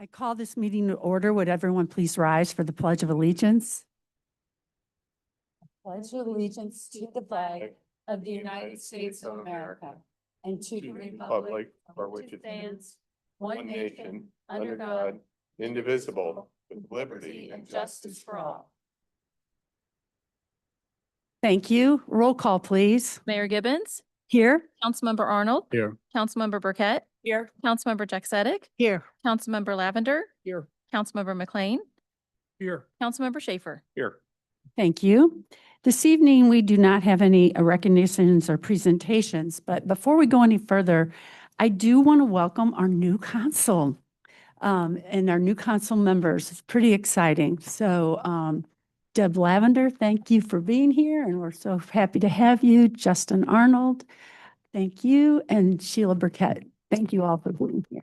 I call this meeting to order. Would everyone please rise for the Pledge of Allegiance? Pledge of allegiance to the flag of the United States of America and to the republic for which it stands, one nation, under God, indivisible, with liberty and justice for all. Thank you. Roll call, please. Mayor Gibbons, Here. Councilmember Arnold, Here. Councilmember Burkett, Here. Councilmember Jack-Seddick, Here. Councilmember Lavender, Here. Councilmember McLean, Here. Councilmember Schaefer. Here. Thank you. This evening, we do not have any recognitions or presentations, but before we go any further, I do want to welcome our new council and our new council members. It's pretty exciting. So Deb Lavender, thank you for being here, and we're so happy to have you. Justin Arnold, thank you, and Sheila Burkett, thank you all for being here.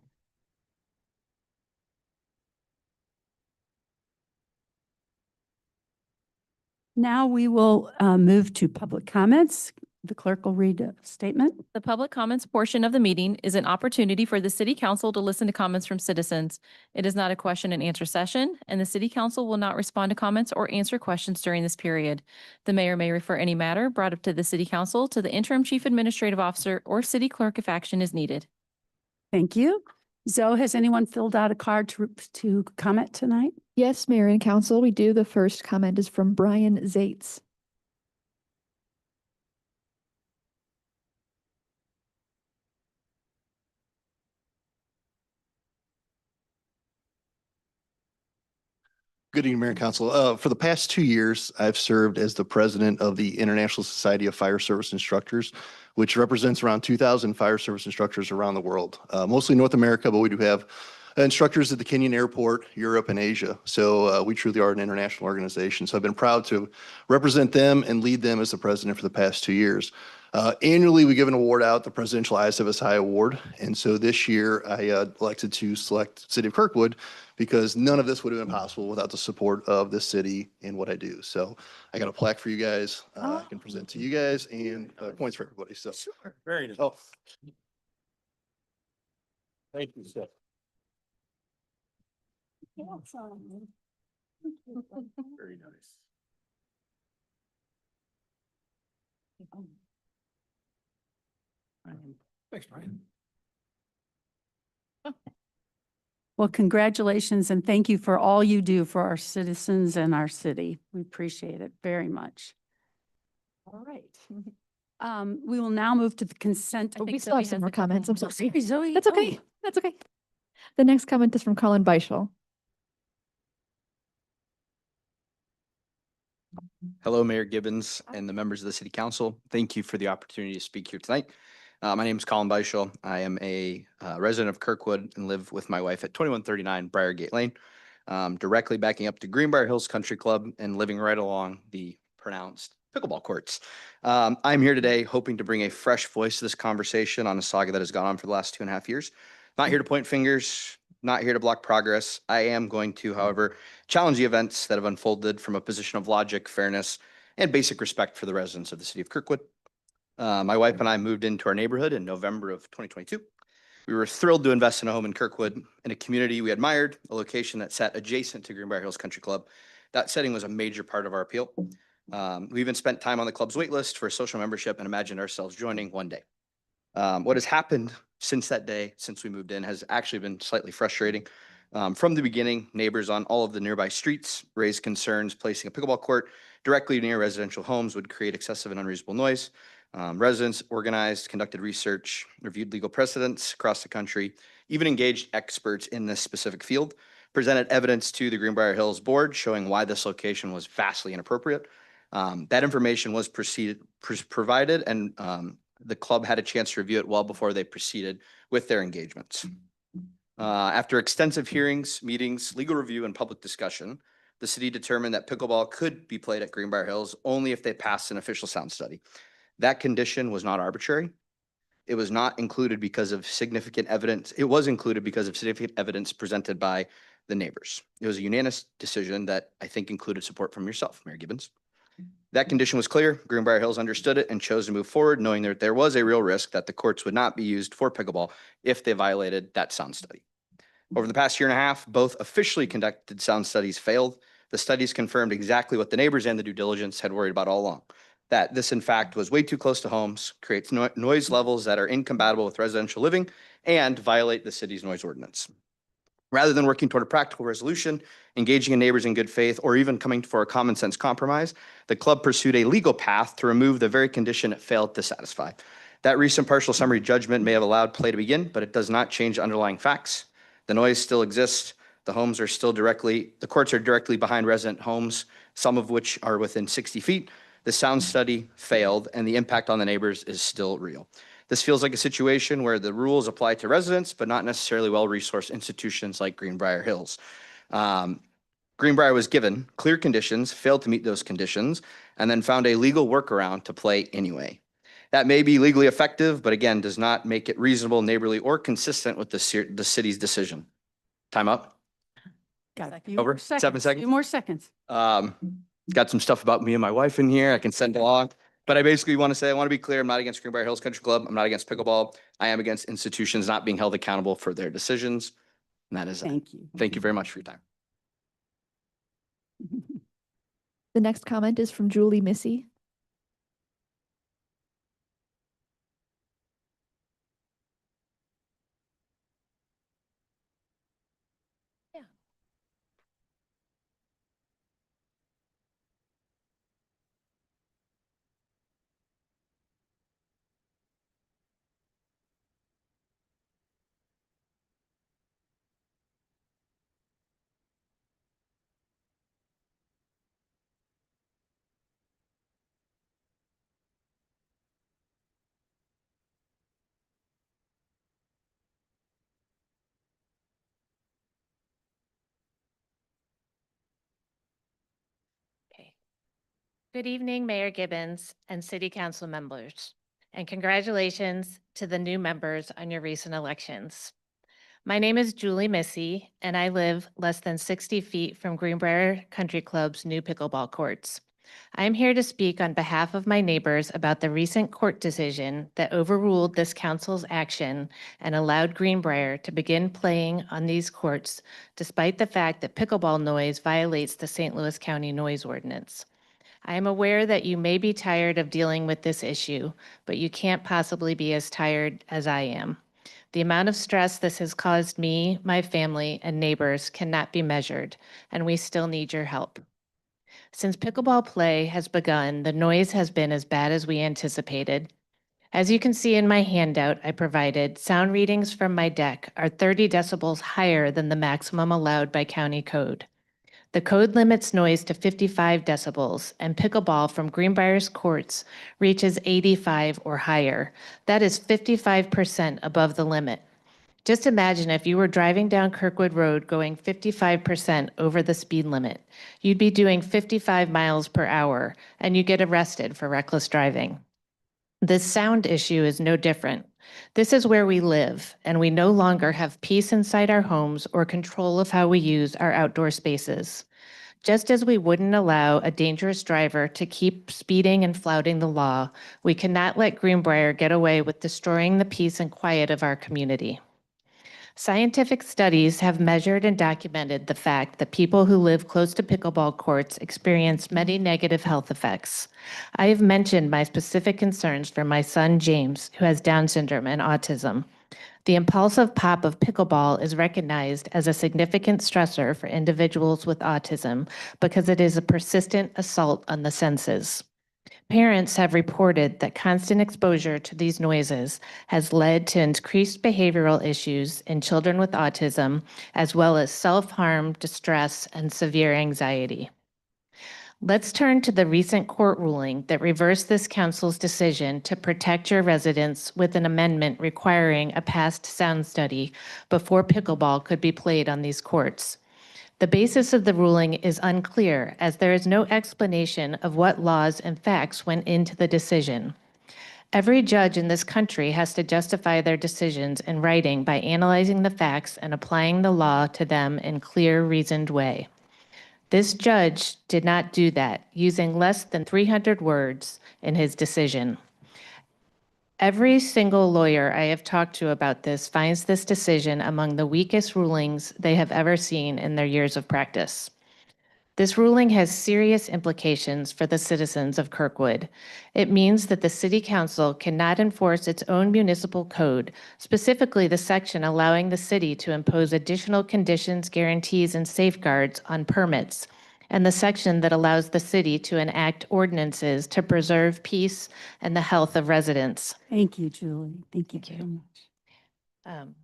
Now we will move to public comments. The clerk will read a statement. The public comments portion of the meeting is an opportunity for the city council to listen to comments from citizens. It is not a question and answer session, and the city council will not respond to comments or answer questions during this period. The mayor may refer any matter brought up to the city council to the interim chief administrative officer or city clerk if action is needed. Thank you. Zoe, has anyone filled out a card to comment tonight? Yes, Mayor and Council, we do. The first comment is from Brian Zaitz. Good evening, Mayor and Council. For the past 2 years, I've served as the president of the International Society of Fire Service Instructors, which represents around 2,000 fire service instructors around the world, mostly North America, but we do have instructors at the Kenyan Airport, Europe, and Asia. So we truly are an international organization. So I've been proud to represent them and lead them as the president for the past 2 years. Annually, we give an award out, the Presidential ISFSI Award. And so this year, I elected to select City of Kirkwood because none of this would have been possible without the support of this city and what I do. So I got a plaque for you guys. I can present to you guys and points for everybody. So Sure. Very nice. Oh, Thank you, Steph. Very nice. Thanks, Brian. Well, congratulations and thank you for all you do for our citizens and our city. We appreciate it very much. All right. We will now move to the consent. We still have some more comments. I'm sorry. Sorry, Zoe. That's okay. That's okay. The next comment is from Colin Beischel. Hello, Mayor Gibbons and the members of the City Council. Thank you for the opportunity to speak here tonight. My name is Colin Beischel. I am a resident of Kirkwood and live with my wife at 2139 Briargate Lane, directly backing up to Greenbrier Hills Country Club and living right along the pronounced pickleball courts. I'm here today hoping to bring a fresh voice to this conversation on a saga that has gone on for the last 2.5 years. Not here to point fingers, not here to block progress. I am going to, however, challenge the events that have unfolded from a position of logic, fairness, and basic respect for the residents of the city of Kirkwood. My wife and I moved into our neighborhood in November of 2022. We were thrilled to invest in a home in Kirkwood, in a community we admired, a location that sat adjacent to Greenbrier Hills Country Club. That setting was a major part of our appeal. We even spent time on the club's wait list for a social membership and imagined ourselves joining one day. What has happened since that day, since we moved in, has actually been slightly frustrating. From the beginning, neighbors on all of the nearby streets raised concerns placing a pickleball court directly near residential homes would create excessive and unreasonable noise. Residents organized, conducted research, reviewed legal precedents across the country, even engaged experts in this specific field, presented evidence to the Greenbrier Hills board showing why this location was vastly inappropriate. That information was provided and the club had a chance to review it well before they proceeded with their engagements. After extensive hearings, meetings, legal review, and public discussion, the city determined that pickleball could be played at Greenbrier Hills only if they passed an official sound study. That condition was not arbitrary. It was not included because of significant evidence. It was included because of significant evidence presented by the neighbors. It was a unanimous decision that I think included support from yourself, Mayor Gibbons. That condition was clear. Greenbrier Hills understood it and chose to move forward, knowing that there was a real risk that the courts would not be used for pickleball if they violated that sound study. Over the past year and a half, both officially conducted sound studies failed. The studies confirmed exactly what the neighbors and the due diligence had worried about all along, that this in fact was way too close to homes, creates noise levels that are incompatible with residential living, and violate the city's noise ordinance. Rather than working toward a practical resolution, engaging in neighbors in good faith, or even coming for a common sense compromise, the club pursued a legal path to remove the very condition it failed to satisfy. That recent partial summary judgment may have allowed play to begin, but it does not change underlying facts. The noise still exists. The courts are directly behind resident homes, some of which are within 60 feet. The sound study failed, and the impact on the neighbors is still real. This feels like a situation where the rules apply to residents, but not necessarily well-resourced institutions like Greenbrier Hills. Greenbrier was given clear conditions, failed to meet those conditions, and then found a legal workaround to play anyway. That may be legally effective, but again, does not make it reasonable, neighborly, or consistent with the city's decision. Time up. Got a few Over. more seconds. 7 seconds. Few more seconds. Got some stuff about me and my wife in here I can send along. But I basically want to say, I want to be clear, I'm not against Greenbrier Hills Country Club. I'm not against pickleball. I am against institutions not being held accountable for their decisions. And that is it. Thank you. Thank you very much for your time. The next comment is from Julie Missy. Okay. Good evening, Mayor Gibbons and City Council members, and congratulations to the new members on your recent elections. My name is Julie Missy, and I live less than 60 feet from Greenbrier Country Club's new pickleball courts. I am here to speak on behalf of my neighbors about the recent court decision that overruled this council's action and allowed Greenbrier to begin playing on these courts despite the fact that pickleball noise violates the St. Louis County noise ordinance. I am aware that you may be tired of dealing with this issue, but you can't possibly be as tired as I am. The amount of stress this has caused me, my family, and neighbors cannot be measured, and we still need your help. Since pickleball play has begun, the noise has been as bad as we anticipated. As you can see in my handout I provided, sound readings from my deck are 30 decibels higher than the maximum allowed by county code. The code limits noise to 55 decibels, and pickleball from Greenbrier's courts reaches 85 or higher. That is 55% above the limit. Just imagine if you were driving down Kirkwood Road going 55% over the speed limit. You'd be doing 55 miles per hour, and you get arrested for reckless driving. This sound issue is no different. This is where we live, and we no longer have peace inside our homes or control of how we use our outdoor spaces. Just as we wouldn't allow a dangerous driver to keep speeding and flouting the law, we cannot let Greenbrier get away with destroying the peace and quiet of our community. Scientific studies have measured and documented the fact that people who live close to pickleball courts experience many negative health effects. I have mentioned my specific concerns for my son, James, who has Down syndrome and autism. The impulsive pop of pickleball is recognized as a significant stressor for individuals with autism because it is a persistent assault on the senses. Parents have reported that constant exposure to these noises has led to increased behavioral issues in children with autism, as well as self-harm, distress, and severe anxiety. Let's turn to the recent court ruling that reversed this council's decision to protect your residents with an amendment requiring a past sound study before pickleball could be played on these courts. The basis of the ruling is unclear, as there is no explanation of what laws and facts went into the decision. Every judge in this country has to justify their decisions in writing by analyzing the facts and applying the law to them in clear, reasoned way. This judge did not do that, using less than 300 words in his decision. Every single lawyer I have talked to about this finds this decision among the weakest rulings they have ever seen in their years of practice. This ruling has serious implications for the citizens of Kirkwood. It means that the City Council cannot enforce its own municipal code, specifically the section allowing the city to impose additional conditions, guarantees, and safeguards on permits, and the section that allows the city to enact ordinances to preserve peace and the health of residents. Thank you, Julie. Thank you Thank you. very much.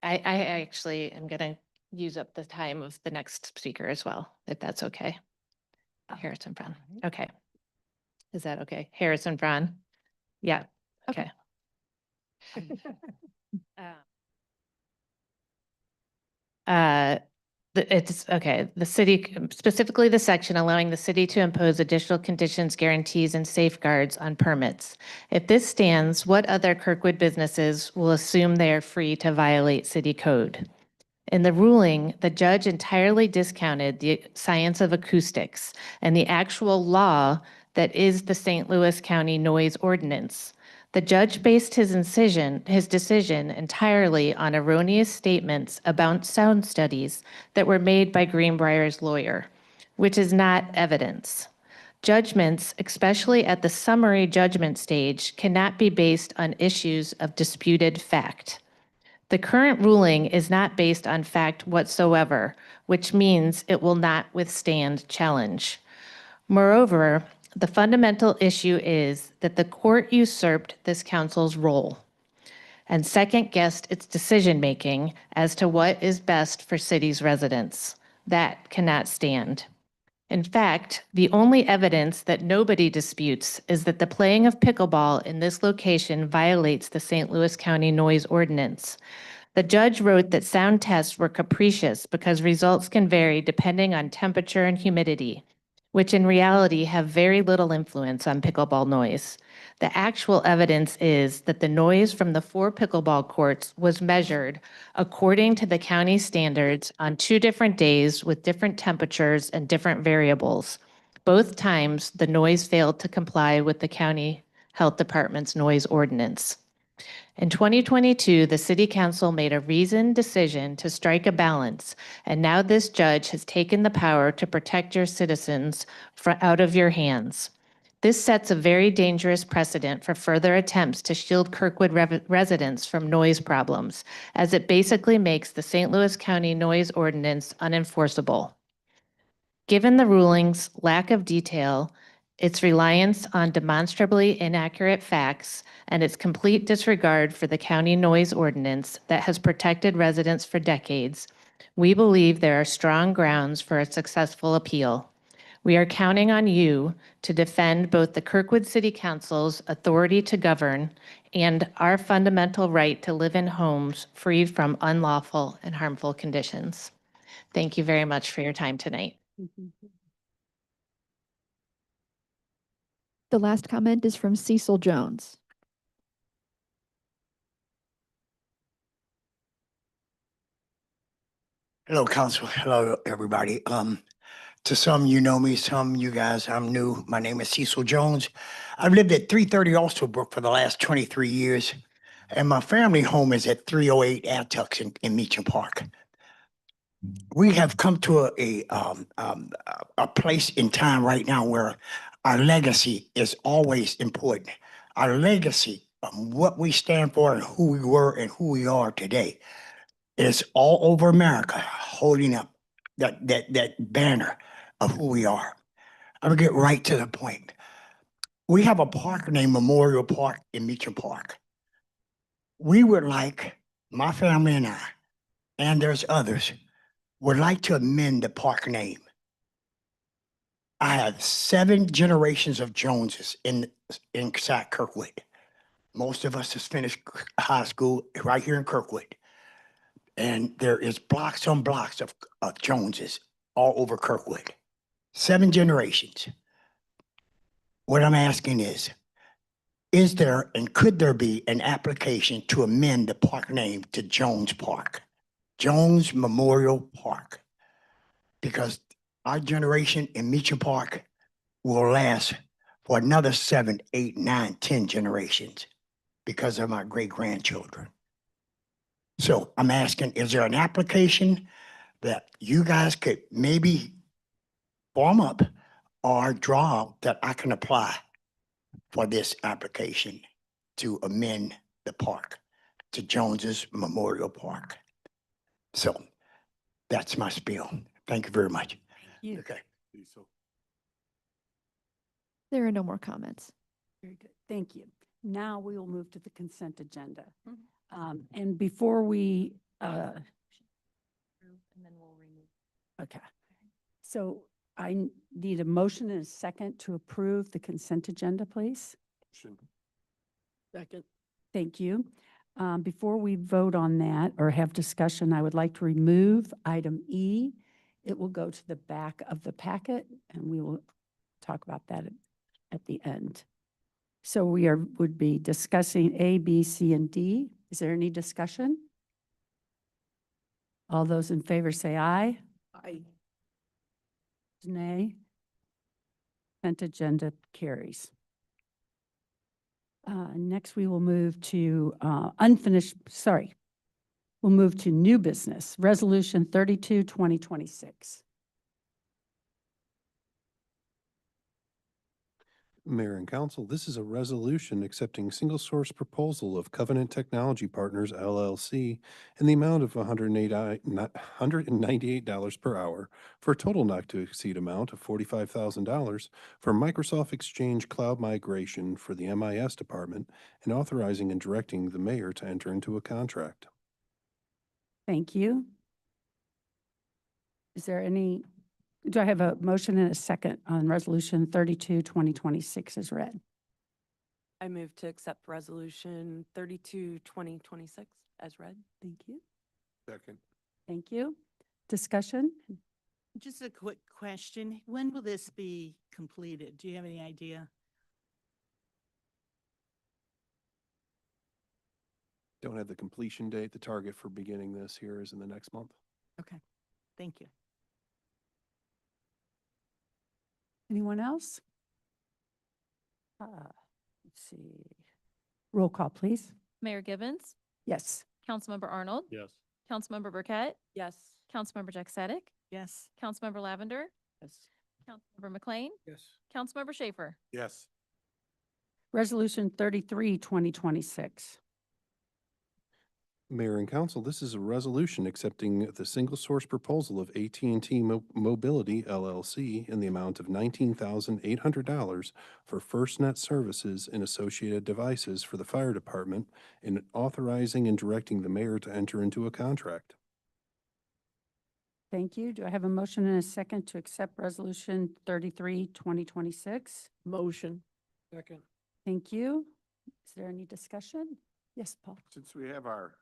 I actually am going to use up the time of the next speaker as well, if that's okay. Harrison Brown. Okay. Is that okay? Harrison Brown? Yeah, okay. It's, okay, the city, specifically the section allowing the city to impose additional conditions, guarantees, and safeguards on permits. If this stands, what other Kirkwood businesses will assume they are free to violate city code? In the ruling, the judge entirely discounted the science of acoustics and the actual law that is the St. Louis County Noise Ordinance. The judge based his decision entirely on erroneous statements about sound studies that were made by Greenbrier's lawyer, which is not evidence. Judgments, especially at the summary judgment stage, cannot be based on issues of disputed fact. The current ruling is not based on fact whatsoever, which means it will not withstand challenge. Moreover, the fundamental issue is that the court usurped this council's role and second-guessed its decision-making as to what is best for city's residents. That cannot stand. In fact, the only evidence that nobody disputes is that the playing of pickleball in this location violates the St. Louis County Noise Ordinance. The judge wrote that sound tests were capricious because results can vary depending on temperature and humidity, which in reality have very little influence on pickleball noise. The actual evidence is that the noise from the 4 pickleball courts was measured according to the county standards on 2 different days with different temperatures and different variables. Both times, the noise failed to comply with the county health department's noise ordinance. In 2022, the City Council made a reasoned decision to strike a balance, and now this judge has taken the power to protect your citizens out of your hands. This sets a very dangerous precedent for further attempts to shield Kirkwood residents from noise problems, as it basically makes the St. Louis County Noise Ordinance unenforceable. Given the ruling's lack of detail, its reliance on demonstrably inaccurate facts, and its complete disregard for the county noise ordinance that has protected residents for decades, we believe there are strong grounds for a successful appeal. We are counting on you to defend both the Kirkwood City Council's authority to govern and our fundamental right to live in homes free from unlawful and harmful conditions. Thank you very much for your time tonight. The last comment is from Cecil Jones. Hello, Council. Hello, everybody. To some, you know me, some you guys, I'm new. My name is Cecil Jones. I've lived at 330 Alstabrook for the last 23 years, and my family home is at 308 Attucks in Meacham Park. We have come to a place in time right now where our legacy is always important. Our legacy, what we stand for and who we were and who we are today, is all over America holding up that banner of who we are. I'm gonna get right to the point. We have a park named Memorial Park in Meacham Park. We would like, my family and I, and there's others, would like to amend the park name. I have 7 generations of Joneses inside Kirkwood. Most of us has finished high school right here in Kirkwood. And there is blocks on blocks of Joneses all over Kirkwood. 7 generations. What I'm asking is there and could there be an application to amend the park name to Jones Park? Jones Memorial Park. Because our generation in Meacham Park will last for another 7, 8, 9, 10 generations because of my great-grandchildren. So I'm asking, is there an application that you guys could maybe form up or draw up that I can apply for this application to amend the park to Jones's Memorial Park? So that's my spiel. Thank you very much. You. Okay. Cecil. There are no more comments. Very good. Thank you. Now we will move to the consent agenda. Mhm. And before we, And then we'll remove. okay. So I need a motion and a second to approve the consent agenda, please. Second. Thank you. Before we vote on that or have discussion, I would like to remove item E. It will go to the back of the packet, and we will talk about that at the end. So would be discussing A, B, C, and D. Is there any discussion? All those in favor say aye. Aye. Nay. Consent agenda carries. Next, we will move to we'll move to new business, Resolution 32, 2026. Mayor and Council, this is a resolution accepting single-source proposal of Covenant Technology Partners LLC in the amount of $198 per hour for a total not to exceed amount of $45,000 for Microsoft Exchange Cloud migration for the MIS department and authorizing and directing the mayor to enter into a contract. Thank you. Do I have a motion and a second on Resolution 32, 2026 as read? I move to accept Resolution 32, 2026 as read. Thank you. Second. Thank you. Discussion? Just a quick question. When will this be completed? Do you have any idea? Don't have the completion date. The target for beginning this here is in the next month. Okay, thank you. Anyone else? Let's see. Roll call, please. Mayor Gibbons, Yes. Councilmember Arnold, Yes. Councilmember Burkett, Yes. Councilmember Jack Sadek, Yes. Councilmember Lavender, Yes. Councilmember McLean, Yes. Councilmember Schaefer. Yes. Resolution 33, 2026. Mayor and Council, this is a resolution accepting the single-source proposal of AT&T Mobility LLC in the amount of $19,800 for FirstNet services and associated devices for the fire department and authorizing and directing the mayor to enter into a contract. Thank you. Do I have a motion and a second to accept Resolution 33, 2026? Motion. Second. Thank you. Is there any discussion? Yes, Paul. Since we have our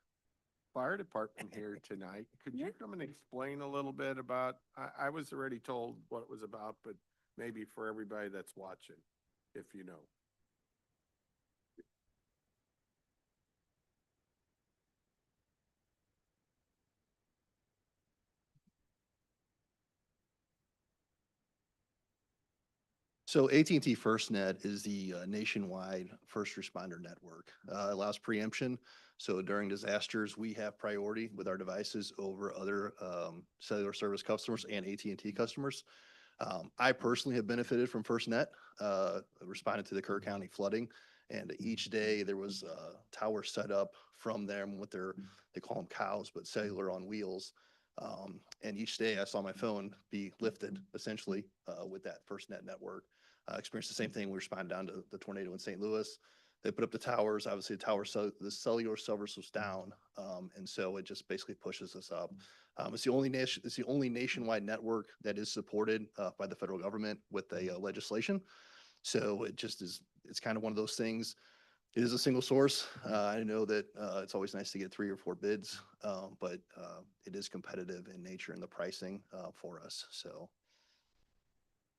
fire department here tonight, could you come and explain a little bit about, I was already told what it was about, but maybe for everybody that's watching, if you know. So AT&T FirstNet is the nationwide first responder network. Allows preemption. So during disasters, we have priority with our devices over other cellular service customers and AT&T customers. I personally have benefited from FirstNet, responded to the Kerr County flooding. And each day there was a tower set up from them with they call them cows, but cellular on wheels. And each day I saw my phone be lifted essentially with that FirstNet network. Experienced the same thing. We responded down to the tornado in St. Louis. They put up the towers. Obviously, the cellular service was down, and so it just basically pushes us up. It's the only nationwide network that is supported by the federal government with a legislation. So it just is. It's kind of one of those things. It is a single source. I know that it's always nice to get 3 or 4 bids, but it is competitive in nature and the pricing for us. So.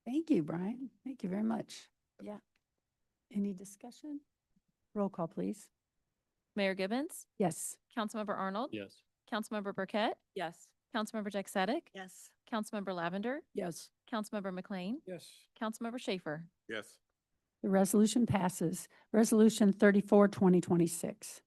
Thank you, Brian. Thank you very much. Yeah. Any discussion? Roll call, please. Mayor Gibbons, Yes. Councilmember Arnold, Yes. Councilmember Burkett, Yes. Councilmember Jack Sadek, Yes. Councilmember Lavender, Yes. Councilmember McLean, Yes. Councilmember Schaefer. Yes. The resolution passes. Resolution 34, 2026.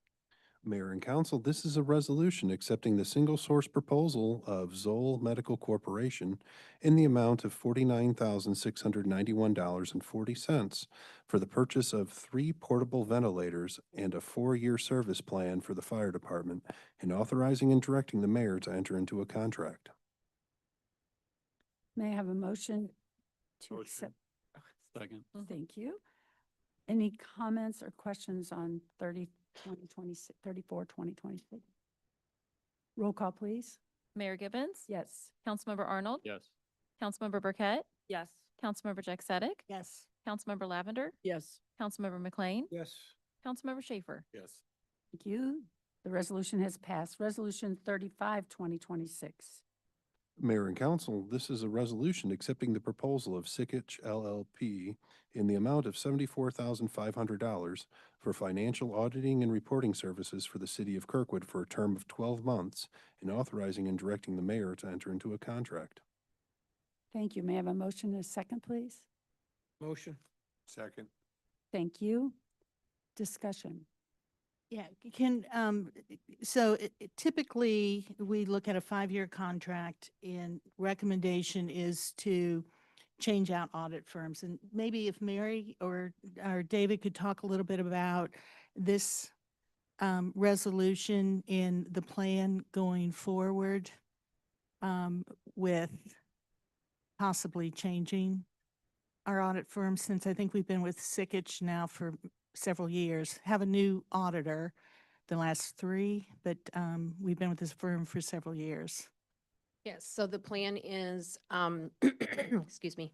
Mayor and council, this is a resolution accepting the single source proposal of Zoll Medical Corporation in the amount of $49,691.40 for the purchase of 3 portable ventilators and a 4-year service plan for the fire department, and authorizing and directing the mayor to enter into a contract. May I have a motion to Motion. accept? Second. Thank you. Any comments or questions on 34, 2026? Roll call, please. Mayor Gibbons? Yes. Councilmember Arnold? Yes. Councilmember Burkett? Yes. Councilmember Jack Sadek? Yes. Councilmember Lavender? Yes. Councilmember McLean? Yes. Councilmember Schaefer? Yes. Thank you. The resolution has passed. Resolution 35, 2026. Mayor and council, this is a resolution accepting the proposal of Sikich LLP in the amount of $74,500 for financial auditing and reporting services for the city of Kirkwood for a term of 12 months, and authorizing and directing the mayor to enter into a contract. Thank you. May I have a motion and a second, please? Motion. Second. Thank you. Discussion. Yeah, so typically, we look at a 5-year contract and recommendation is to change out audit firms. And maybe if Mary or David could talk a little bit about this resolution in the plan going forward with possibly changing our audit firm, since I think we've been with Sikich now for several years, have a new auditor the last 3, but we've been with this firm for several years. Yes, so the plan is, excuse me,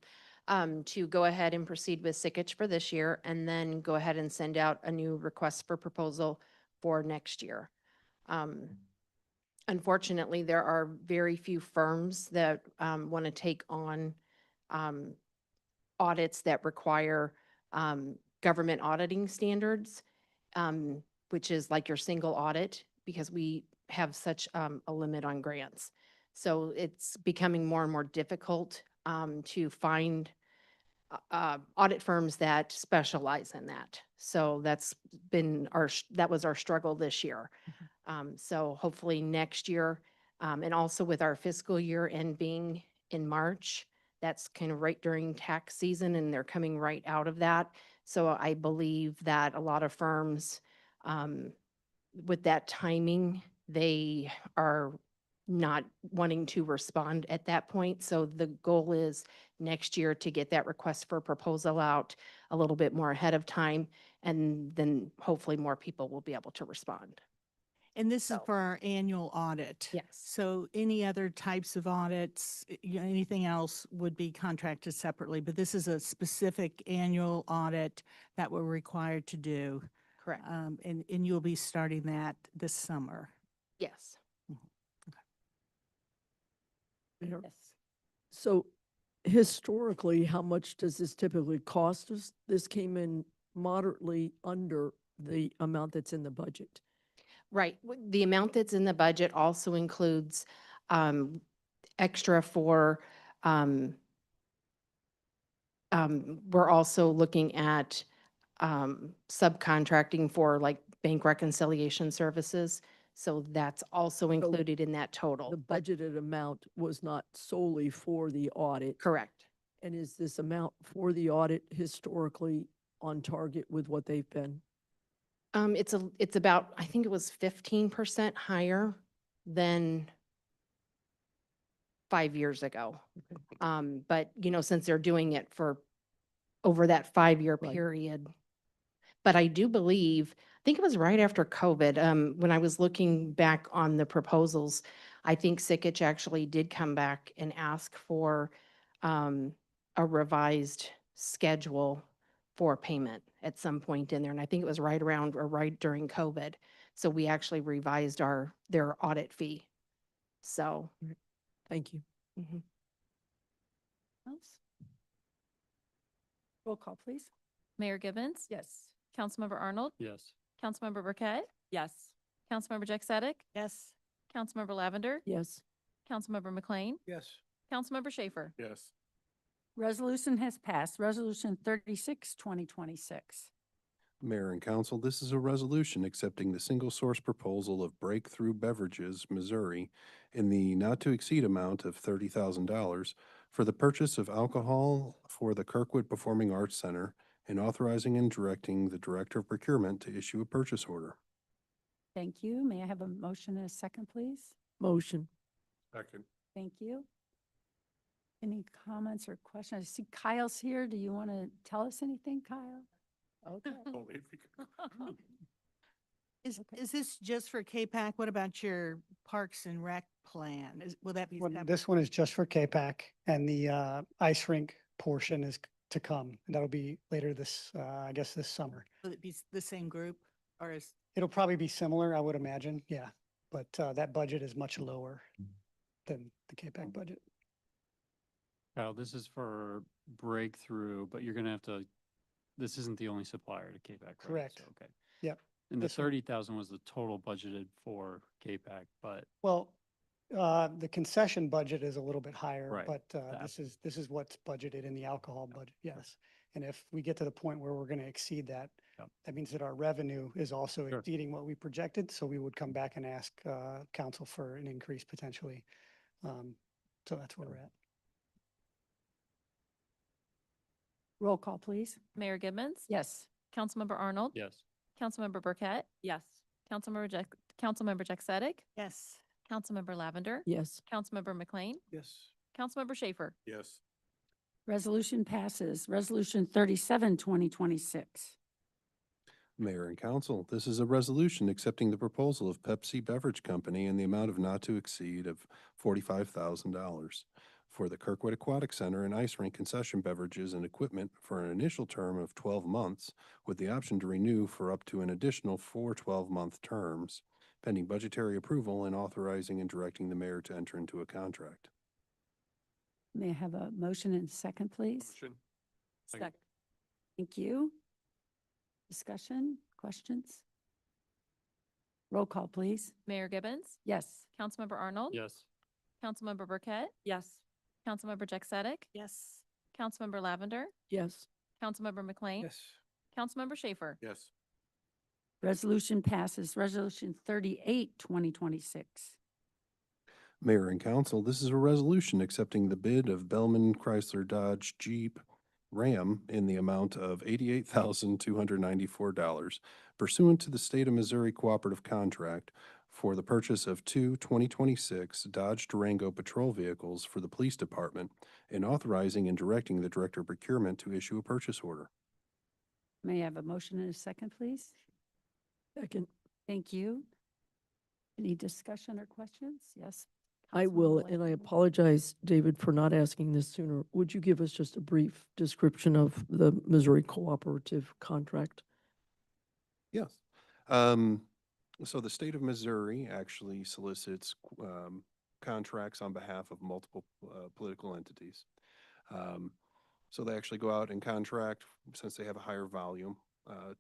to go ahead and proceed with Sikich for this year and then go ahead and send out a new request for proposal for next year. Unfortunately, there are very few firms that want to take on audits that require government auditing standards, which is like your single audit, because we have such a limit on grants. So it's becoming more and more difficult to find audit firms that specialize in that. So that was our struggle this year. So hopefully next year, and also with our fiscal year end being in March, that's kind of right during tax season and they're coming right out of that. So I believe that a lot of firms, with that timing, they are not wanting to respond at that point. So the goal is next year to get that request for proposal out a little bit more ahead of time. And then hopefully more people will be able to respond. And this is So- for our annual audit. Yes. So any other types of audits, anything else would be contracted separately, but this is a specific annual audit that we're required to do. Correct. And you'll be starting that this summer. Yes. Yes. So historically, how much does this typically cost us? This came in moderately under the amount that's in the budget. Right. The amount that's in the budget also includes extra for, we're also looking at subcontracting for like bank reconciliation services. So that's also included in that total. The But- budgeted amount was not solely for the audit. Correct. And is this amount for the audit historically on target with what they've been? It's about, I think it was 15% higher than 5 years ago. But, since they're doing it for over that 5-year Right. period. But I do believe, I think it was right after COVID, when I was looking back on the proposals, I think Sikich actually did come back and ask for a revised schedule for payment at some point in there. And I think it was right around or right during COVID. So we actually revised their audit fee. So. Thank you. Mhm. Else? Roll call, please. Mayor Gibbons? Yes. Councilmember Arnold? Yes. Councilmember Burkett? Yes. Councilmember Jack Sadek? Yes. Councilmember Lavender? Yes. Councilmember McLean? Yes. Councilmember Schaefer? Yes. Resolution has passed. Resolution 36, 2026. Mayor and council, this is a resolution accepting the single source proposal of Breakthrough Beverages, Missouri, in the not-to-exceed amount of $30,000 for the purchase of alcohol for the Kirkwood Performing Arts Center and authorizing and directing the Director of Procurement to issue a purchase order. Thank you. May I have a motion and a second, please? Motion. Second. Thank you. Any comments or questions? I see Kyle's here. Do you want to tell us anything, Kyle? Okay. Only if you could- Is this just for K-PAC? What about your Parks and Rec plan? Will that be? Well, separate? this one is just for K-PAC and the ice rink portion is to come. And that'll be later this, I guess this summer. Will it be the same group or is? It'll probably be similar, I would imagine, yeah. But that budget is much lower than the K-PAC budget. Kyle, this is for Breakthrough, but you're gonna have to, this isn't the only supplier to KPAC, right? Correct. So, okay. Yep. And the This one- 30,000 was the total budgeted for KPAC, but Well, the concession budget is a little bit higher, Right. but That- this is what's budgeted in the alcohol budget, yes. And if we get to the point where we're going to exceed that, Yep. that means that our revenue is also Sure. exceeding what we projected. So we would come back and ask council for an increase potentially. So that's where we're at. Roll call, please. Mayor Gibbons? Yes. Councilmember Arnold? yes. Councilmember Burkett? Yes. Councilmember Jack Sadek? Yes. Councilmember Lavender? Yes. Councilmember McLean? Yes. Councilmember Schaefer? Yes. Resolution passes. Resolution 37, 2026. Mayor and council, this is a resolution accepting the proposal of Pepsi Beverage Company in the amount of not to exceed of $45,000 for the Kirkwood Aquatic Center and ice rink concession beverages and equipment for an initial term of 12 months with the option to renew for up to an additional 4 12-month terms, pending budgetary approval and authorizing and directing the mayor to enter into a contract. May I have a motion and a second, please? Motion. Second. Thank you. Discussion, questions? Roll call, please. Mayor Gibbons? Yes. Councilmember Arnold? Yes. Councilmember Burkett? Yes. Councilmember Jack Sadek? Yes. Councilmember Lavender? Yes. Councilmember McLean? Yes. Councilmember Schaefer? Yes. Resolution passes. Resolution 38, 2026. Mayor and council, this is a resolution accepting the bid of Bellman Chrysler Dodge Jeep Ram in the amount of $88,294 pursuant to the State of Missouri Cooperative Contract for the purchase of two 2026 Dodge Durango patrol vehicles for the police department and authorizing and directing the Director of Procurement to issue a purchase order. May I have a motion and a second, please? Second. Thank you. Any discussion or questions? Yes. I will, Councilmember and I Lavender. apologize, David, for not asking this sooner. Would you give us just a brief description of the Missouri Cooperative Contract? Yes. So the state of Missouri actually solicits contracts on behalf of multiple political entities. So they actually go out and contract, since they have a higher volume,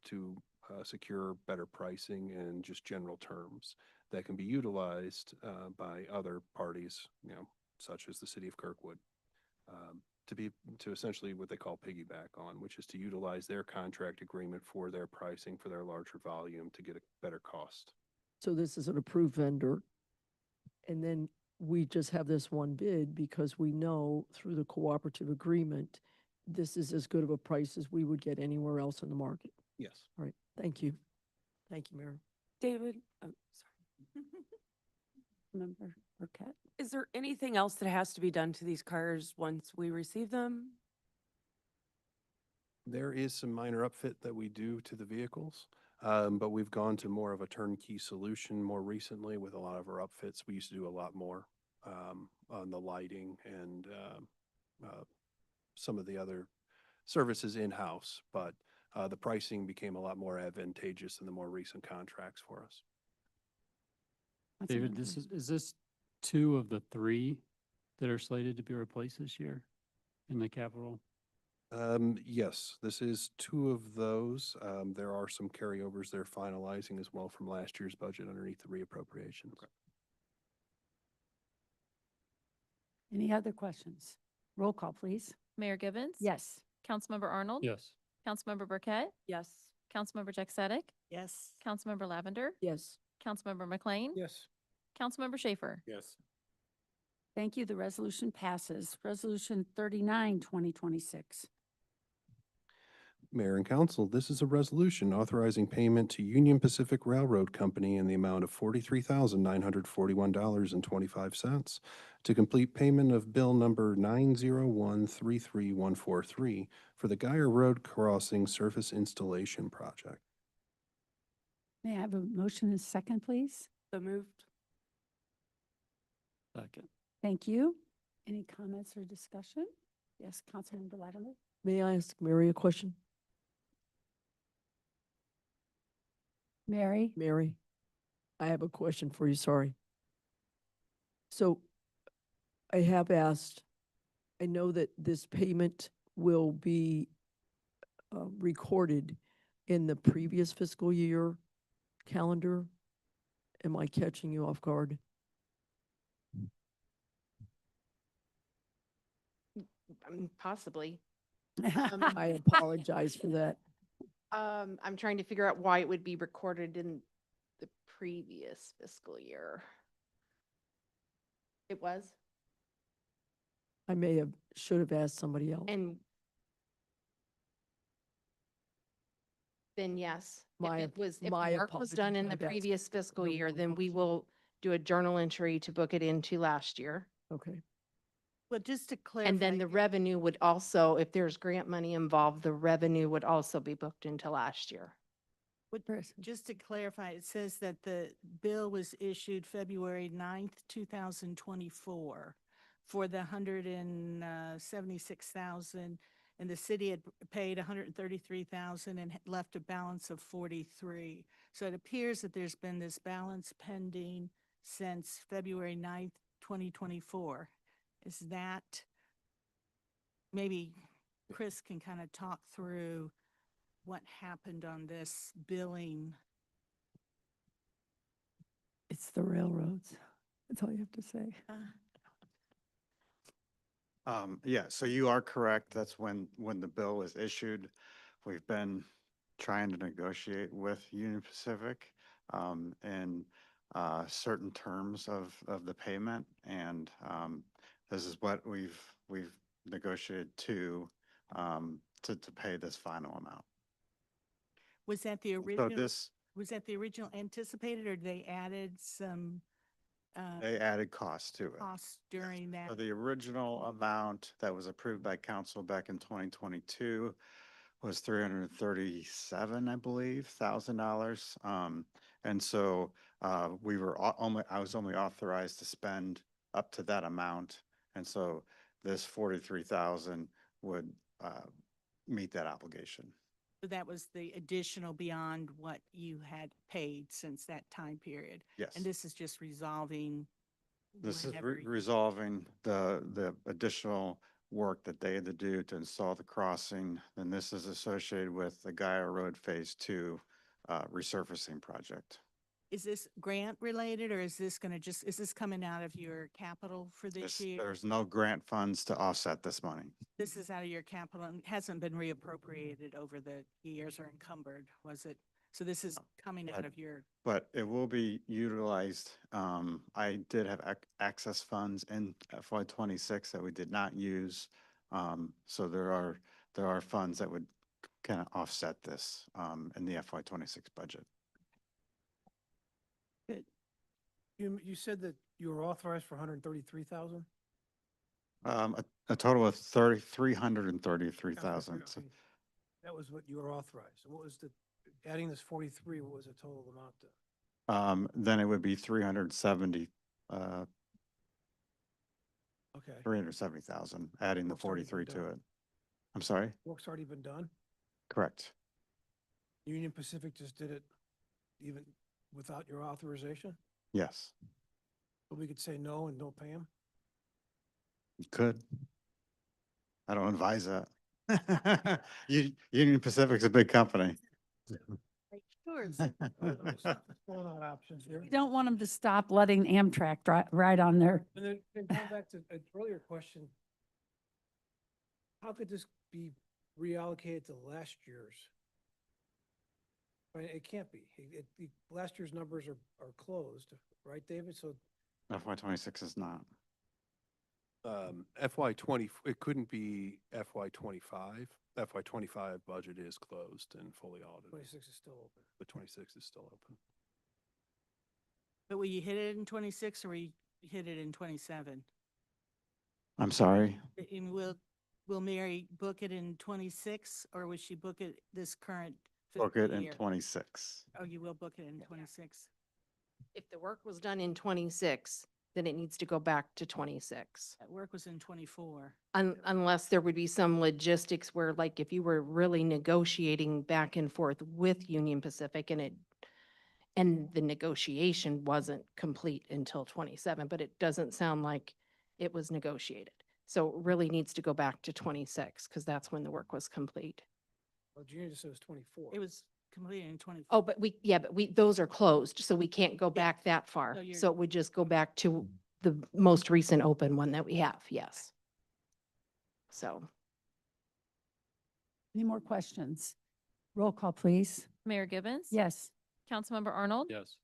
to secure better pricing and just general terms that can be utilized by other parties, such as the city of Kirkwood, to essentially what they call piggyback on, which is to utilize their contract agreement for their pricing for their larger volume to get a better cost. So this is an approved vendor. And then we just have this one bid because we know through the cooperative agreement, this is as good of a price as we would get anywhere else in the market. Yes. All right. Thank you. Thank you, Mayor. David, oh, sorry. Member Burkett. Is there anything else that has to be done to these cars once we receive them? There is some minor upfit that we do to the vehicles, but we've gone to more of a turnkey solution more recently with a lot of our upfits. We used to do a lot more on the lighting and some of the other services in-house, but the pricing became a lot more advantageous in the more recent contracts for us. David, is this 2 of the 3 that are slated to be replaced this year in the capital? Yes, this is 2 of those. There are some carryovers they're finalizing as well from last year's budget underneath the reappropriations. Any other questions? Roll call, please. Mayor Gibbons? Yes. Councilmember Arnold? Yes. Councilmember Burkett? Yes. Councilmember Jack Sadek? Yes. Councilmember Lavender? Yes. Councilmember McLean? Yes. Councilmember Schaefer? Yes. Thank you. The resolution passes. Resolution 39, 2026. Mayor and Council, this is a resolution authorizing payment to Union Pacific Railroad Company in the amount of $43,941.25 to complete payment of bill number 901-33143 for the Geyer Road Crossing Surface Installation Project. May I have a motion and a second, please? So moved. Second. Thank you. Any comments or discussion? Yes, Councilmember Lavender? May I ask Mary a question? Mary? Mary, I have a question for you, sorry. So I have asked, I know that this payment will be recorded in the previous fiscal year calendar. Am I catching you off guard? Possibly. I apologize for that. I'm trying to figure out why it would be recorded in the previous fiscal year. It was? I should have asked somebody else. And then yes, My if it was, if my the work was done in the apologies. I've asked previous fiscal no year, more then we questions. will do a journal entry to book it into last year. Okay. Well, just to clarify. And then the revenue would also, if there's grant money involved, the revenue would also be booked into last year. Just to clarify, it says that the bill was issued February 9th, 2024 for the 176,000, and the city had paid 133,000 and had left a balance of 43. So it appears that there's been this balance pending since February 9th, 2024. Is that, maybe Chris can kind of talk through what happened on this billing? It's the railroads. That's all you have to say. Yeah, so you are correct. That's when the bill was issued. We've been trying to negotiate with Union Pacific in certain terms of the payment. And this is what we've negotiated to pay this final amount. Was that the So original, this, was that the original anticipated, or they added some they added costs to it. costs during that? So the original amount that was approved by council back in 2022 was 337, I believe, $1,000. And so we were I was only authorized to spend up to that amount. And so this 43,000 would meet that obligation. So that was the additional beyond what you had paid since that time period? Yes. And this is just resolving This is whenever you- resolving the additional work that they had to do to install the crossing. And this is associated with the Geyer Road Phase 2 resurfacing project. Is this grant related, or is this going to just, is this coming out of your capital for this year? There's no grant funds to offset this money. This is out of your capital and hasn't been reappropriated over the years or encumbered, was it? So this is coming out of your, But it will be utilized. I did have access funds in FY '26 that we did not use. So there are funds that would kind of offset this in the FY '26 budget. good. You said that you were authorized for 133,000? A total of 333,000. That was what you were authorized. And what was adding this 43, what was the total amount to? Then it would be 370, Okay. 370,000, adding the Work's already 43 been to done. it. I'm sorry? Work's already been done? Correct. Union Pacific just did it even without your authorization? Yes, But we could say no and don't pay them? you could. I don't advise that. Union Pacific's a big company. Sure. Throwing out options here. We don't want them to stop letting Amtrak ride on there. And then going back to an earlier question, how could this be reallocated to last year's? I mean, it can't be. Last year's numbers are closed, right, David? So FY '26 is not. FY '20, it couldn't be FY '25. FY '25 budget is closed and fully audited. 26 is still open. The '26 is still open. But will you hit it in 26 or will you hit it in 27? I'm sorry. And will Mary book it in 26 or will she book it this current Book fiscal it in year? 26. Oh, you will book it in 26? If the work was done in 26, then it needs to go back to 26. That work was in 24. Unless there would be some logistics where, like, if you were really negotiating back and forth with Union Pacific and the negotiation wasn't complete until 27, but it doesn't sound like it was negotiated. So it really needs to go back to 26 because that's when the work was complete. Well, Gina just said it was 24. It was completed in 24. Oh, but those are closed, so we can't go back that far. So you're- So it would just go back to the most recent open one that we have, yes. So. Any more questions? Roll call, please. Mayor Gibbons? Yes. Councilmember Arnold? Yes.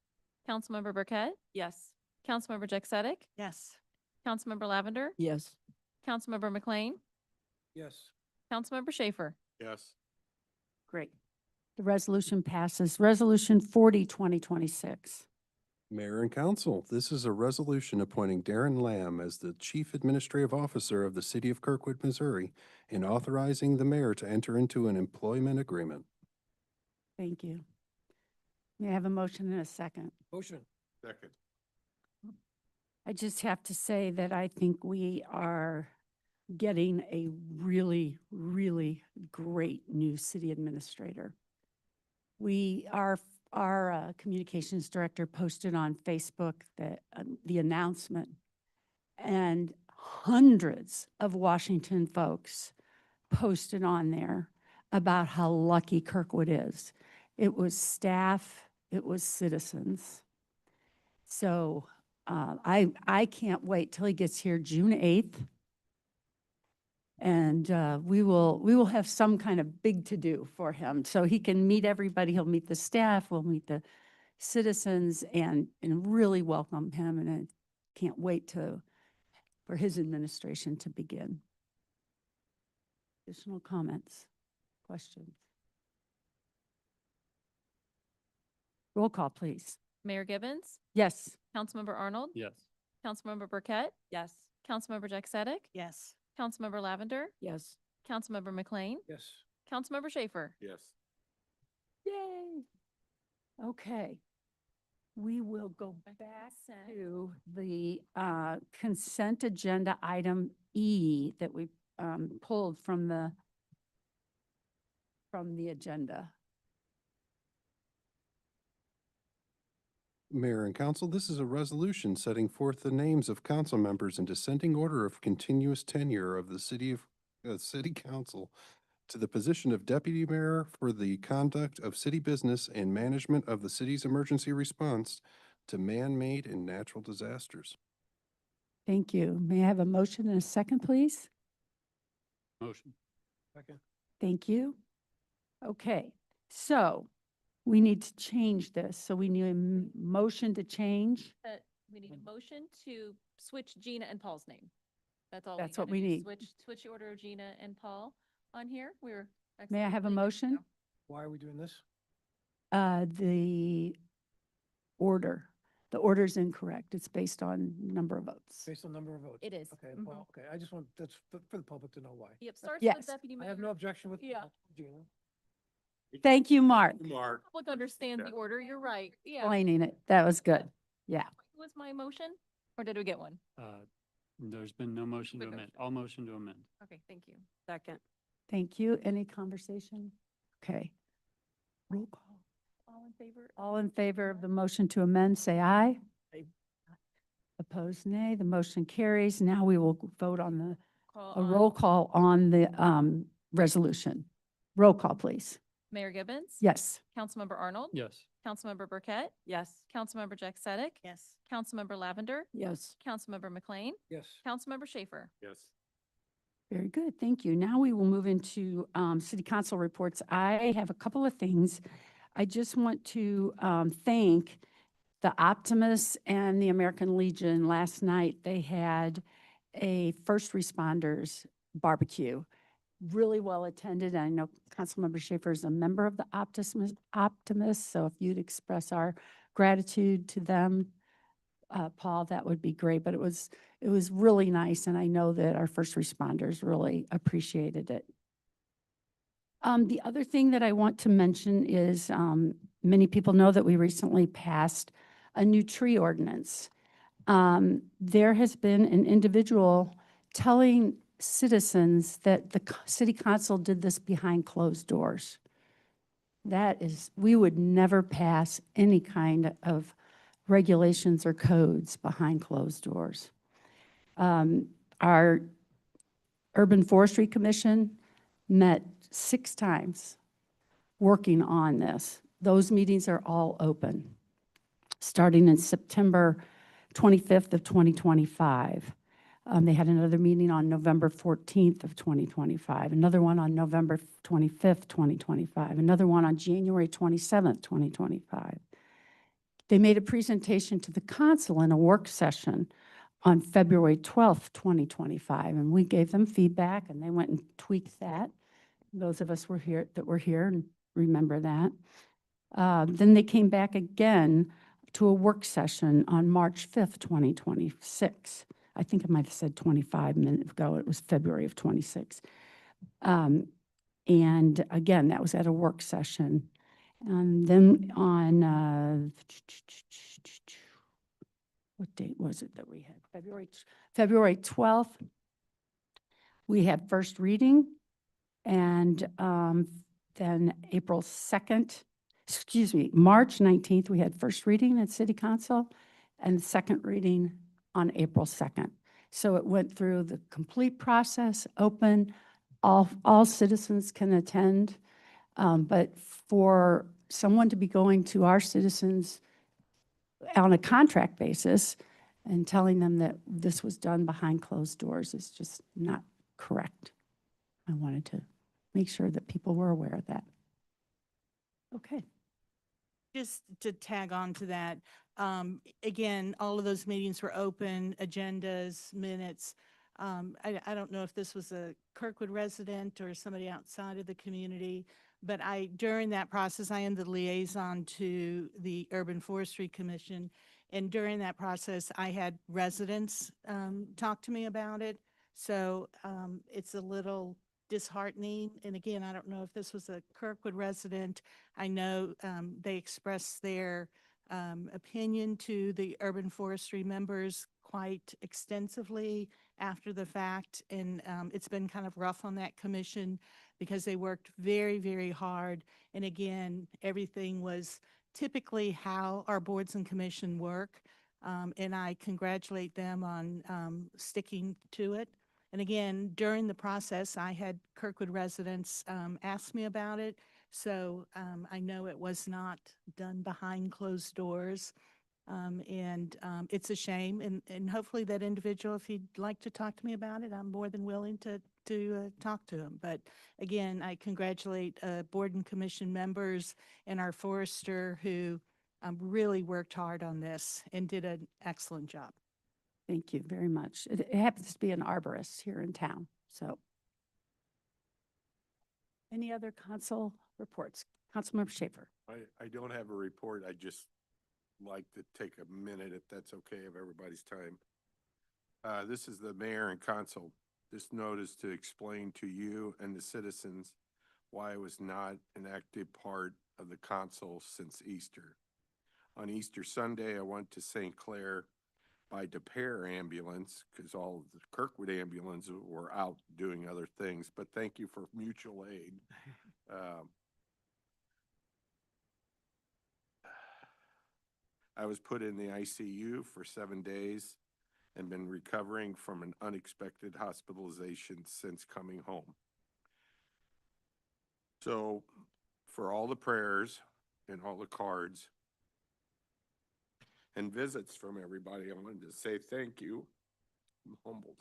Councilmember Burkett? Yes. Councilmember Jack Sadek? Yes. Councilmember Lavender? Yes. Councilmember McLean? Yes. Councilmember Schaefer? Yes. Great. The resolution passes. Resolution 40, 2026. Mayor and Council, this is a resolution appointing Darren Lamb as the Chief Administrative Officer of the City of Kirkwood, Missouri, and authorizing the mayor to enter into an employment agreement. Thank you. May I have a motion and a second? Motion. Second. I just have to say that I think we are getting a really, really great new city administrator. Our communications director posted on Facebook the announcement, and hundreds of Washington folks posted on there about how lucky Kirkwood is. It was staff, it was citizens. So I can't wait till he gets here June 8th. And we will have some kind of big to-do for him. So he can meet everybody. He'll meet the staff, we'll meet the citizens and really welcome him. And I can't wait for his administration to begin. Additional comments, questions? Roll call, please. Mayor Gibbons? Yes. Councilmember Arnold? Yes. Councilmember Burkett? Yes. Councilmember Jack Sadek? Yes. Councilmember Lavender? Yes. Councilmember McLean? Yes. Councilmember Schaefer? Yes. Yay. Okay. We will go back to the consent agenda item E that we pulled from the agenda. Mayor and Council, this is a resolution setting forth the names of council members in descending order of continuous tenure of the city council to the position of deputy mayor for the conduct of city business and management of the city's emergency response to man-made and natural disasters. Thank you. May I have a motion and a second, please? Motion. Second. Thank you. Okay, so we need to change this. So we need a motion to change. We need a motion to switch Gina and Paul's name. That's all. That's gotta what we do. need. Switch the order of Gina and Paul on here. May I have a excellent. motion? Why are we doing this? The order's incorrect. It's based on number of votes. Based on number of votes? It is. Okay, Mhm. well, okay, I just want, that's for the public to know why. Yep, starts Yes. with deputy I mayor. have no objection with Yeah. Gina. Thank you, Mark, Mark. Public understands the order. You're right. Yeah. explaining it. That was good. Yeah. Was my motion or did we get one? There's been no motion to Quick amend. I'll motion to amend. Okay, thank you. Second. Thank you. Any conversation? Okay. Roll call. All in favor? All in favor of the motion to amend, say aye. Aye. Opposed, nay. The motion carries. Now we will vote on a on roll call on the resolution. Roll call, please. Mayor Gibbons? Yes. Councilmember Arnold? Yes. Councilmember Burkett? Yes. Councilmember Jack Sadek? Yes. Councilmember Lavender? Yes. Councilmember McLean? Yes. Councilmember Schaefer? Yes. Very good, thank you. Now we will move into city council reports. I have a couple of things. I just want to thank the Optimists and the American Legion. Last night, they had a first responders barbecue. Really well attended. I know Councilmember Schaefer is a member of the Optimists, so if you'd express our gratitude to them, Paul, that would be great. But it was really nice, and I know that our first responders really appreciated it. The other thing that I want to mention is many people know that we recently passed a new tree ordinance. There has been an individual telling citizens that the city council did this behind closed doors. That is, we would never pass any kind of regulations or codes behind closed doors. Our Urban Forestry Commission met 6 times working on this. Those meetings are all open, starting in September 25th of 2025. They had another meeting on November 14th of 2025, another one on November 25th, 2025, another one on January 27th, 2025. They made a presentation to the council in a work session on February 12th, 2025, and we gave them feedback, and they went and tweaked that. Those of us that were here and remember that. Then they came back again to a work session on March 5th, 2026. I think I might have said 25 minutes ago. It was February of 26. And again, that was at a work session. And then on, what date was it that we had? February 12th, we had first reading. And then March 19th, we had first reading at City Council and second reading on April 2nd. So it went through the complete process, open, all citizens can attend. But for someone to be going to our citizens on a contract basis and telling them that this was done behind closed doors is just not correct. I wanted to make sure that people were aware of that. Okay. Just to tag on to that, again, all of those meetings were open, agendas, minutes. I don't know if this was a Kirkwood resident or somebody outside of the community, but during that process, I am the liaison to the Urban Forestry Commission. And during that process, I had residents talk to me about it. So it's a little disheartening. And again, I don't know if this was a Kirkwood resident. I know they expressed their opinion to the urban forestry members quite extensively after the fact. And it's been kind of rough on that commission because they worked very, very hard. And again, everything was typically how our boards and commission work. And I congratulate them on sticking to it. And again, during the process, I had Kirkwood residents ask me about it. So I know it was not done behind closed doors. And it's a shame. And hopefully that individual, if he'd like to talk to me about it, I'm more than willing to talk to him. But again, I congratulate board and commission members and our forester who really worked hard on this and did an excellent job. Thank you very much. It happens to be an arborist here in town, so. Any other council reports? Councilmember Schaefer. I don't have a report. I just like to take a minute, if that's okay, of everybody's time. This is the mayor and council. This notice to explain to you and the citizens why I was not an active part of the council since Easter. On Easter Sunday, I went to St. Clair by DePere ambulance because all of the Kirkwood ambulances were out doing other things, but thank you for mutual aid. I was put in the ICU for 7 days and been recovering from an unexpected hospitalization since coming home. So for all the prayers and all the cards and visits from everybody, I wanted to say thank you. I'm humbled.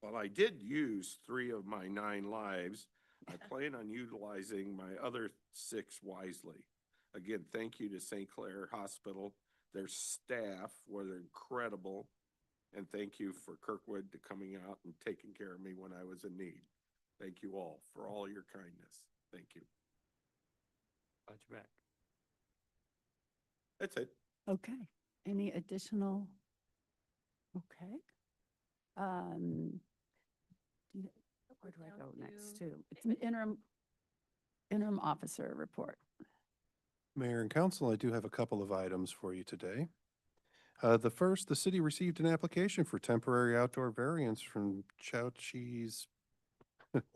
Well, I did use 3 of my 9 lives. I plan on utilizing my other 6 wisely. Again, thank you to St. Clair Hospital. Their staff were incredible. And thank you for Kirkwood to coming out and taking care of me when I was in need. Thank you all for all your kindness. Thank you. Glad you're back. That's it. Okay. Any additional? Okay. Where do I go next to? It's an interim officer report. Mayor and council, I do have a couple of items for you today. The first, the city received an application for temporary outdoor variance from Chowchi's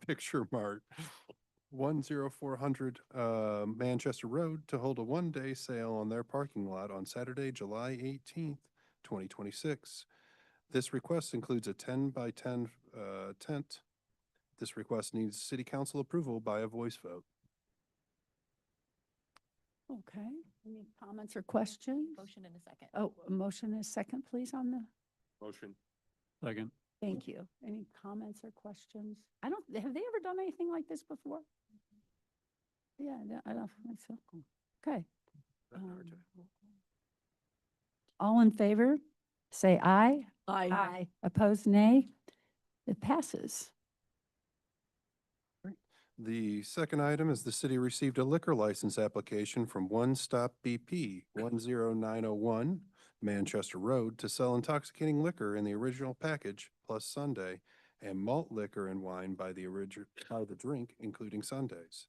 Picture Mart, 10400 Manchester Road, to hold a one-day sale on their parking lot on Saturday, July 18th, 2026. This request includes a 10 by 10 tent. This request needs city council approval by a voice vote. Okay. Any comments or questions? Motion in a second. Oh, a motion and a second, please, on the, Motion. Second. thank you. Any comments or questions? Have they ever done anything like this before? Yeah, no, I don't think so. Okay. All in favor, say aye. Aye. Opposed, nay. It passes. The second item is the city received a liquor license application from One Stop BP, 10901 Manchester Road, to sell intoxicating liquor in the original package plus Sunday, and malt liquor and wine by the drink, including Sundays.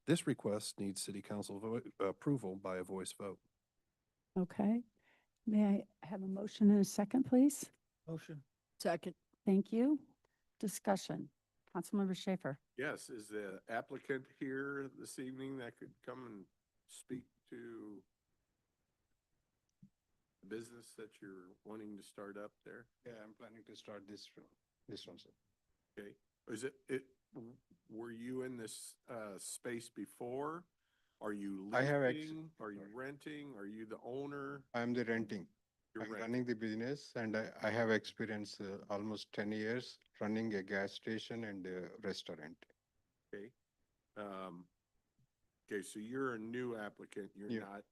This request needs city council approval by a voice vote. Okay. May I have a motion and a second, please? Motion. Second. Thank you. Discussion. Councilmember Schaefer. Yes, is the applicant here this evening that could come and speak to the business that you're wanting to start up there? Yeah, I'm planning to start this one, sir. Okay, were you in this space before? Are you I have leasing? Are you renting? Are you the owner? I'm the renting. You're I'm renting. running the business and I have experience almost 10 years running a gas station and a restaurant. Okay. Okay, so you're a new applicant, you're Yeah. not,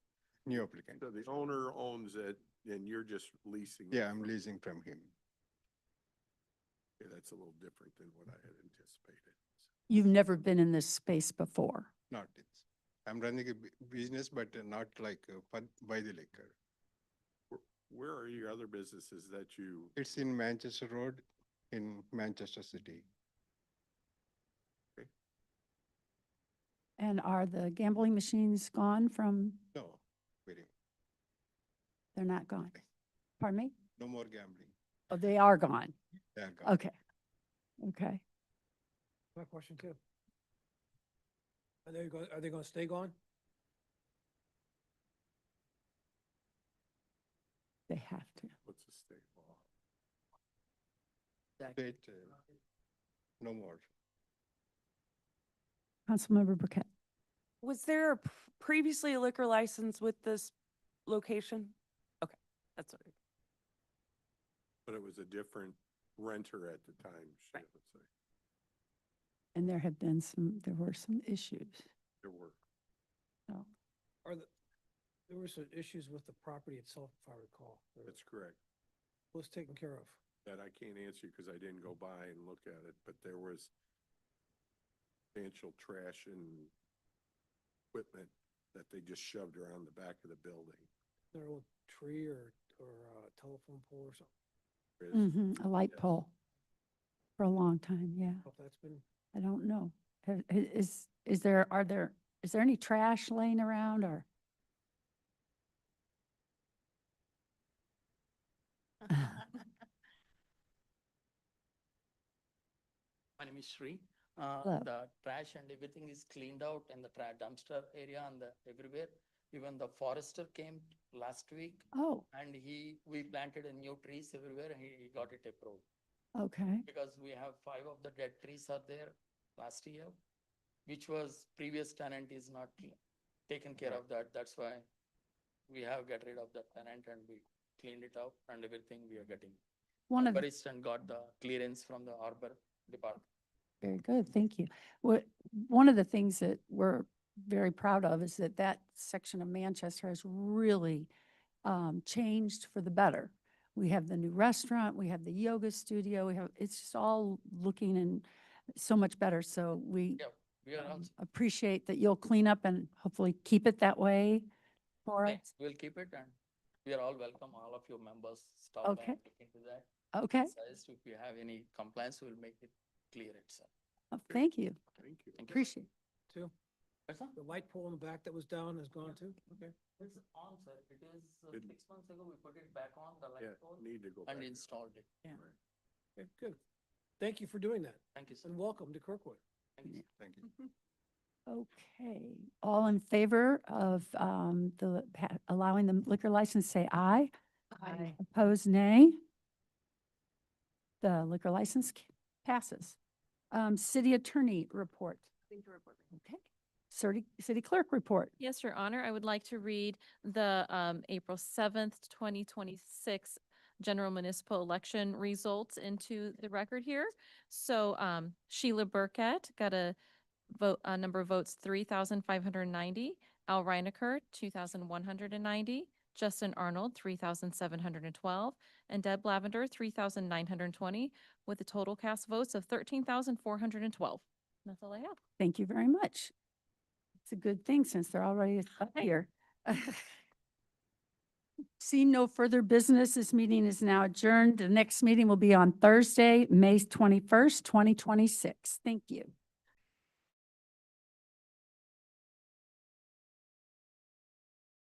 New applicant. so the owner owns it and you're just leasing? it Yeah, I'm from- leasing from him. Okay, that's a little different than what I had anticipated. You've never been in this space before. Not this. I'm running a business, but not like by the liquor. Where are your other businesses that you? It's in Manchester Road in Manchester City. And are the gambling machines gone from, No, very, they're not gone? Pardon me? no more gambling. Oh, they are gone. They are gone. Okay. Okay. My question too. Are they gonna stay gone? They have to. What's the state law? State, no more. Councilmember Burkett. Was there previously a liquor license with this location? Okay, that's all right. But it was a different renter at the time, she Right. would say. And there were some issues. There were. So, There were some issues with the property itself, if I recall. That's correct. Was taken care of. That I can't answer because I didn't go by and look at it, but there was substantial trash and equipment that they just shoved around the back of the building. There a little tree or a telephone pole or something. There is- a light Yes. pole for a long time, yeah. Hope that's been, I don't know. Is there any trash laying around or? My name is Sri. Hello. The trash and everything is cleaned out and the dumpster area and everywhere. Even the forester came last week Oh, and we planted a new trees everywhere and he got it approved. okay. Because we have 5 of the dead trees are there last year, which was previous tenant is not taken care of that. That's why we have get rid of that tenant and we cleaned it up and everything we are getting. One of, arborist and got the clearance from the harbor department. very good, thank you. One of the things that we're very proud of is that that section of Manchester has really changed for the better. We have the new restaurant, we have the yoga studio, it's just all looking and so much better. So we Yeah, we are also, appreciate that you'll clean up and hopefully keep it that way for us. thanks, we'll keep it and we are all welcome, all of your members, stop by Okay. and look into that. Okay, Suggest if you have any complaints, we'll make it clear itself. thank you, Thank you. appreciate it. Too. That's all? The light pole in the back that was down is gone too? Okay. It's on, sir. It is, Good. 6 months ago, we put it back on the Yeah, light pole need to go back. and installed it. Yeah. Okay, good. Thank you for doing that Thank you, sir. and welcome to Kirkwood. Thank you. Thank you. Okay, all in favor of allowing the liquor license, say aye. Aye. Opposed, nay. The liquor license passes. City attorney report. Okay. City clerk report. Yes, Your Honor, I would like to read the April 7th, 2026 general municipal election results into the record here. So Sheila Burkett got a number of votes 3,590, Al Reinecker 2,190, Justin Arnold 3,712, and Deb Lavender 3,920, with a total cast votes of 13,412. That's all I have. Thank you very much. It's a good thing since they're already up here. Seeing no further business, this meeting is now adjourned. The next meeting will be on Thursday, May 21st, 2026. Thank you.